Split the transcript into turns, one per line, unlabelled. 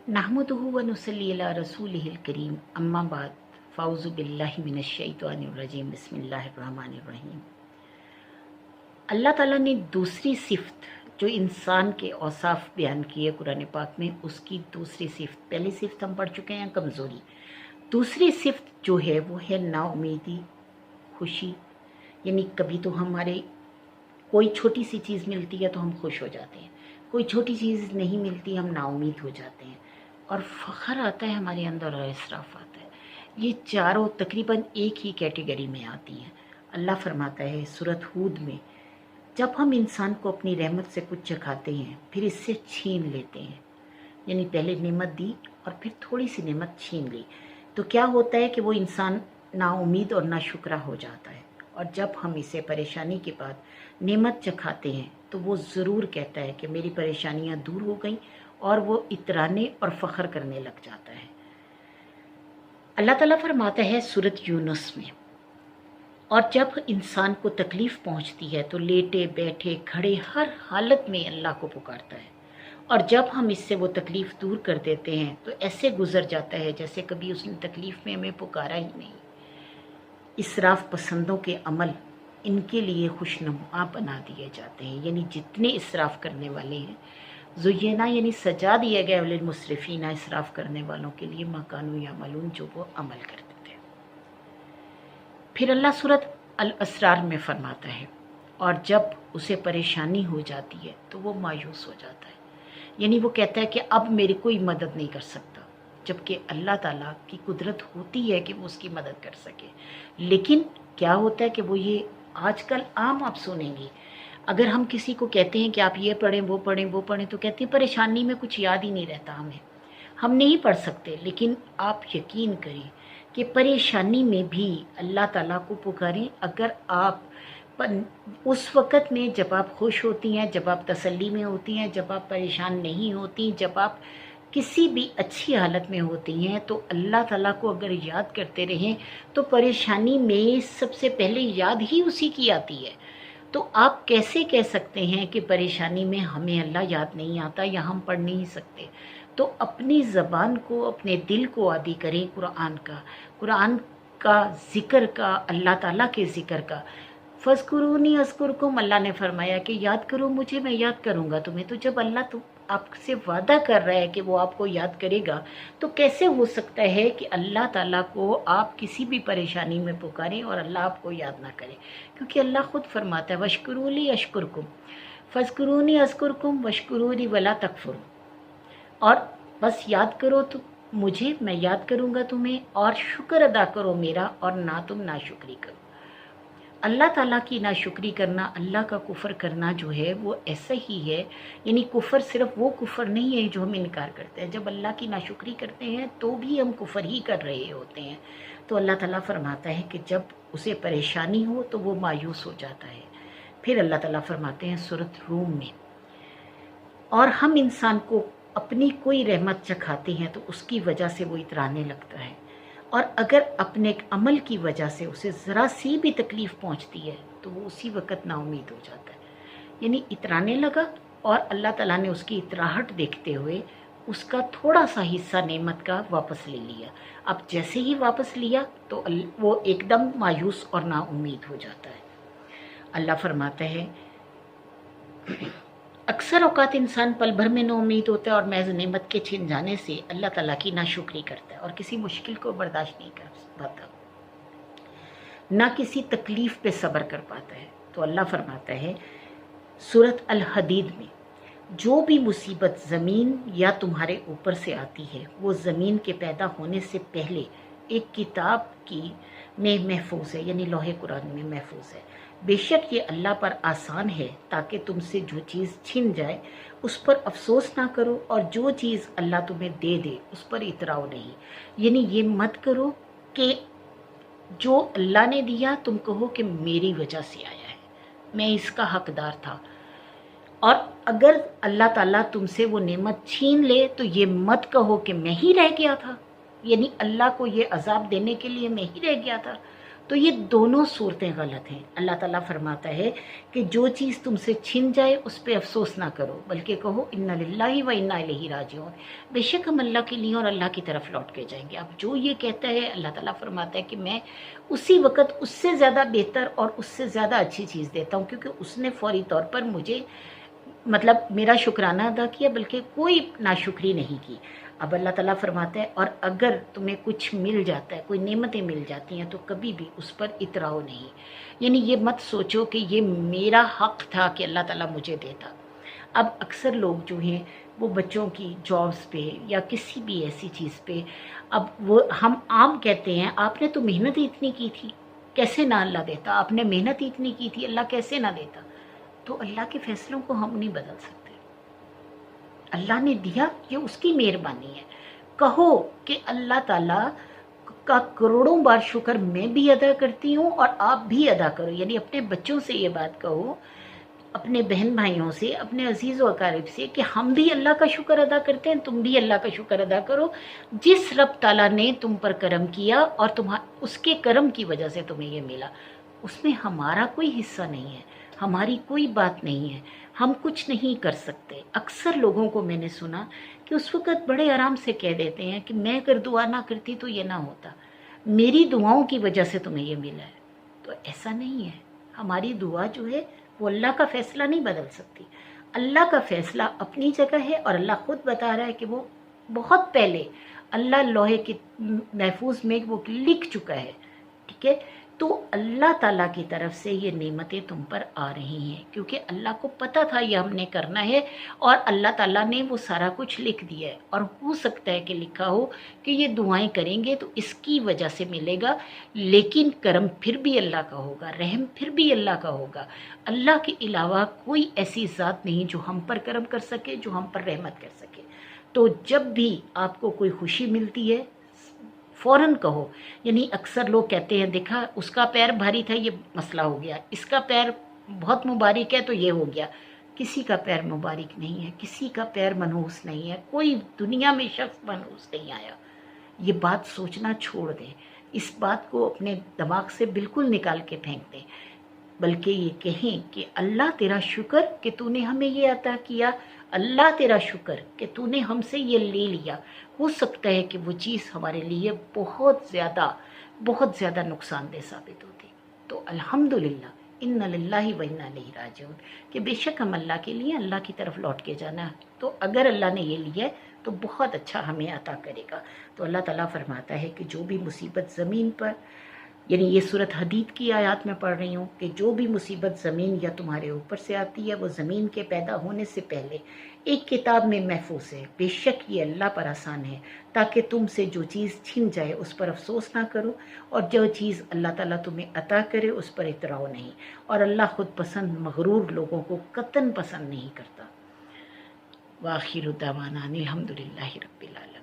नहमदुहु व नुसल्ली अला रसूलिहिल करीम अम्मा बाद फ़ाउज़ु बिल्लाहि मिनश शैतानिर रजीम बिस्मिल्लाहिर रहमानिर रहीम। अल्लाह ताला ने दूसरी सिफ़त जो इंसान के औसाफ बयान किए कुरान पाक में, उसकी दूसरी सिफ़त, पहली सिफ़त हम पढ़ चुके हैं कमज़ोरी, दूसरी सिफ़त जो है वो है नाउमीदी, खुशी। यानी कभी तो हमारे कोई छोटी सी चीज़ मिलती है तो हम खुश हो जाते हैं, कोई छोटी चीज़ नहीं मिलती हम नाउमीद हो जाते हैं, और फ़ख्र आता है हमारे अंदर और इसराफ़ आता है। ये चारों तकरीबन एक ही कैटेगरी में आती हैं। अल्लाह फरमाता है सूरत हूद में, जब हम इंसान को अपनी रहमत से कुछ चखाते हैं फिर इससे छीन लेते हैं, यानी पहले नेमत दी और फिर थोड़ी सी नेमत छीन ली, तो क्या होता है कि वो इंसान नाउमीद और नाशुक्रा हो जाता है। और जब हम इसे परेशानी के बाद नेमत चखाते हैं तो वो ज़रूर कहता है कि मेरी परेशानियां दूर हो गई, और वो इतराने और फ़ख्र करने लग जाता है। अल्लाह ताला फरमाता है सूरत यूनुस में, और जब इंसान को तकलीफ़ पहुंचती है तो लेटे बैठे खड़े हर हालत में अल्लाह को पुकारता है, और जब हम इससे वो तकलीफ़ दूर कर देते हैं तो ऐसे गुजर जाता है जैसे कभी उसने तकलीफ़ में हमें पुकारा ही नहीं। इसराफ़ पसंदों के अमल इनके लिए खुशनुमा बना दिए जाते हैं, यानी जितने इसराफ़ करने वाले हैं, ज़ुय्यना यानी सजा दिया गया लिल मुसरिफ़ीना, इसराफ़ करने वालों के लिए, मकानु या मलून, जो वो अमल करते थे। फिर अल्लाह सूरत अल असरार में फरमाता है, और जब उसे परेशानी हो जाती है तो वो मायूस हो जाता है, यानी वो कहता है कि अब मेरी कोई मदद नहीं कर सकता, जबकि अल्लाह ताला की कुदरत होती है कि वो उसकी मदद कर सके। लेकिन क्या होता है कि वो ये आजकल आम आप सुनेंगी, अगर हम किसी को कहते हैं कि आप ये पढ़ें वो पढ़ें वो पढ़ें, तो कहते हैं परेशानी में कुछ याद ही नहीं रहता हमें, हम नहीं पढ़ सकते। लेकिन आप यकीन करें कि परेशानी में भी अल्लाह ताला को पुकारें। अगर आप उस वक़्त में जब आप खुश होती हैं, जब आप तसल्ली में होती हैं, जब आप परेशान नहीं होती, जब आप किसी भी अच्छी हालत में होती हैं, तो अल्लाह ताला को अगर याद करते रहें तो परेशानी में सबसे पहले याद ही उसी की आती है। तो आप कैसे कह सकते हैं कि परेशानी में हमें अल्लाह याद नहीं आता या हम पढ़ नहीं सकते? तो अपनी ज़बान को, अपने दिल को आदी करें कुरान का ज़िक्र का, अल्लाह ताला के ज़िक्र का। फ़ज़्कुरूनी अज़्कुरकुम, अल्लाह ने फरमाया कि याद करो मुझे, मैं याद करूँगा तुम्हें। तो जब अल्लाह तो आपसे वादा कर रहा है कि वो आपको याद करेगा, तो कैसे हो सकता है कि अल्लाह ताला को आप किसी भी परेशानी में पुकारें और अल्लाह आपको याद ना करे? क्योंकि अल्लाह खुद फरमाता है वशकुरूली अशकुरकुम, फ़ज़्कुरूनी अज़्कुरकुम वशकुरूली वला तकफुरू, और बस याद करो तो मुझे, मैं याद करूँगा तुम्हें, और शुक्र अदा करो मेरा, और ना तुम नाशुक्री करो। अल्लाह ताला की नाशुक्री करना, अल्लाह का कुफ़र करना जो है वो ऐसा ही है। यानी कुफ़र सिर्फ वो कुफ़र नहीं है जो हम इनकार करते हैं, जब अल्लाह की नाशुक्री करते हैं तो भी हम कुफ़र ही कर रहे होते हैं। तो अल्लाह ताला फरमाता है कि जब उसे परेशानी हो तो वो मायूस हो जाता है। फिर अल्लाह ताला फरमाते हैं सूरत रूम में, और हम इंसान को अपनी कोई रहमत चखाते हैं तो उसकी वजह से वो इतराने लगता है, और अगर अपने अमल की वजह से उसे ज़रा सी भी तकलीफ़ पहुंचती है तो वो उसी वक़्त नाउमीद हो जाता है, यानी इतराने लगा, और अल्लाह ताला ने उसकी इतराहट देखते हुए उसका थोड़ा सा हिस्सा नेमत का वापस ले लिया। अब जैसे ही वापस लिया तो वो एकदम मायूस और नाउमीद हो जाता है। अल्लाह फरमाता है अक्सर औकात इंसान पल भर में नाउमीद होता है और महज नेमत के छिन जाने से अल्लाह ताला की नाशुक्री करता है और किसी मुश्किल को बर्दाश्त नहीं कर पाता, ना किसी तकलीफ़ पे सब्र कर पाता है। तो अल्लाह फरमाता है सूरत अल हदीद में, जो भी मुसीबत ज़मीन या तुम्हारे ऊपर से आती है वो ज़मीन के पैदा होने से पहले एक किताब की में महफूज है, यानी लोहे कुरान में महफूज है। बेशक ये अल्लाह पर आसान है ताकि तुमसे जो चीज़ छिन जाए उस पर अफसोस ना करो, और जो चीज़ अल्लाह तुम्हें दे दे उस पर इतराओ नहीं। यानी ये मत करो कि जो अल्लाह ने दिया तुम कहो कि मेरी वजह से आया है, मैं इसका हकदार था। और अगर अल्लाह ताला तुमसे वो नेमत छीन ले तो ये मत कहो कि मैं ही रह गया था, यानी अल्लाह को ये अजाब देने के लिए मैं ही रह गया था। تو یہ دونوں صورتیں غلط ہیں۔ اللہ تعالیٰ فرماتا ہے کہ جو چیز تم سے چھن جائے اس پہ افسوس نہ کرو، بلکہ کہو انا للہ و انا الیہ راجعون، بے شک ہم اللہ کے لیے اور اللہ کی طرف لوٹ کے جائیں گے۔ اب جو یہ کہتا ہے، اللہ تعالیٰ فرماتا ہے کہ میں اسی وقت اس سے زیادہ بہتر اور اس سے زیادہ اچھی چیز دیتا ہوں، کیونکہ اس نے فوری طور پر مجھے مطلب میرا شکرانہ ادا کیا، بلکہ کوئی ناشکری نہیں کی۔ اب اللہ تعالیٰ فرماتا ہے اور اگر تمہیں کچھ مل جاتا ہے، کوئی نعمتیں مل جاتی ہیں، تو کبھی بھی اس پر اتراؤ نہیں، یعنی یہ مت سوچو کہ یہ میرا حق تھا کہ اللہ تعالیٰ مجھے دیتا۔ اب اکثر لوگ جو ہیں وہ بچوں کی جابس پہ یا کسی بھی ایسی چیز پہ، اب وہ ہم عام کہتے ہیں آپ نے تو محنت ہی اتنی کی تھی، کیسے نہ اللہ دیتا، آپ نے محنت ہی اتنی کی تھی، اللہ کیسے نہ دیتا۔ تو اللہ کے فیصلوں کو ہم نہیں بدل سکتے، اللہ نے دیا، یہ اس کی مہربانی ہے۔ کہو کہ اللہ تعالیٰ کا کروڑوں بار شکر میں بھی ادا کرتی ہوں اور آپ بھی ادا کرو، یعنی اپنے بچوں سے یہ بات کہو، اپنے بہن بھائیوں سے، اپنے عزیز و اقارب سے، کہ ہم بھی اللہ کا شکر ادا کرتے ہیں، تم بھی اللہ کا شکر ادا کرو، جس رب تعالیٰ نے تم پر کرم کیا اور اس کے کرم کی وجہ سے تمہیں یہ ملا، اس میں ہمارا کوئی حصہ نہیں ہے، ہماری کوئی بات نہیں ہے، ہم کچھ نہیں کر سکتے۔ اکثر لوگوں کو میں نے سنا کہ اس وقت بڑے آرام سے کہہ دیتے ہیں کہ میں اگر دعا نہ کرتی تو یہ نہ ہوتا، میری دعاؤں کی وجہ سے تمہیں یہ ملا ہے۔ تو ایسا نہیں ہے، ہماری دعا جو ہے وہ اللہ کا فیصلہ نہیں بدل سکتی۔ اللہ کا فیصلہ اپنی جگہ ہے، اور اللہ خود بتا رہا ہے کہ وہ بہت پہلے اللہ لوح کے محفوظ میں وہ لکھ چکا ہے، ٹھیک ہے۔ تو اللہ تعالیٰ کی طرف سے یہ نعمتیں تم پر آ رہی ہیں، کیونکہ اللہ کو پتہ تھا یہ ہم نے کرنا ہے، اور اللہ تعالیٰ نے وہ سارا کچھ لکھ دیا ہے، اور ہو سکتا ہے کہ لکھا ہو کہ یہ دعائیں کریں گے تو اس کی وجہ سے ملے گا، لیکن کرم پھر بھی اللہ کا ہوگا، رحم پھر بھی اللہ کا ہوگا۔ اللہ کے علاوہ کوئی ایسی ذات نہیں جو ہم پر کرم کر سکے، جو ہم پر رحمت کر سکے۔ تو جب بھی آپ کو کوئی خوشی ملتی ہے فوراً کہو، یعنی اکثر لوگ کہتے ہیں دیکھا اس کا پیر بھاری تھا یہ مسئلہ ہو گیا، اس کا پیر بہت مبارک ہے تو یہ ہو گیا۔ کسی کا پیر مبارک نہیں ہے، کسی کا پیر منحوس نہیں ہے، کوئی دنیا میں شخص منحوس نہیں آیا۔ یہ بات سوچنا چھوڑ دیں، اس بات کو اپنے دماغ سے بالکل نکال کے پھینک دیں، بلکہ یہ کہیں کہ اللہ تیرا شکر کہ تو نے ہمیں یہ عطا کیا، اللہ تیرا شکر کہ تو نے ہم سے یہ لے لیا۔ ہو سکتا ہے کہ وہ چیز ہمارے لیے بہت زیادہ نقصان دہ ثابت ہوتی، تو الحمدللہ ان للہ و انا الیہ راجعون، کہ بے شک ہم اللہ کے لیے، اللہ کی طرف لوٹ کے جانا ہے، تو اگر اللہ نے یہ لیا ہے تو بہت اچھا ہمیں عطا کرے گا۔ تو اللہ تعالیٰ فرماتا ہے کہ جو بھی مصیبت زمین پر، یعنی یہ سورۃ حدید کی آیات میں پڑھ رہی ہوں، کہ جو بھی مصیبت زمین یا تمہارے اوپر سے آتی ہے وہ زمین کے پیدا ہونے سے پہلے ایک کتاب میں محفوظ ہے، بے شک یہ اللہ پر آسان ہے، تاکہ تم سے جو چیز چھن جائے اس پر افسوس نہ کرو، اور جو چیز اللہ تعالیٰ تمہیں عطا کرے اس پر اتراؤ نہیں، اور اللہ خود پسند مغرور لوگوں کو قطعاً پسند نہیں کرتا۔ وآخر دعوانا الحمدللہ رب العالمین۔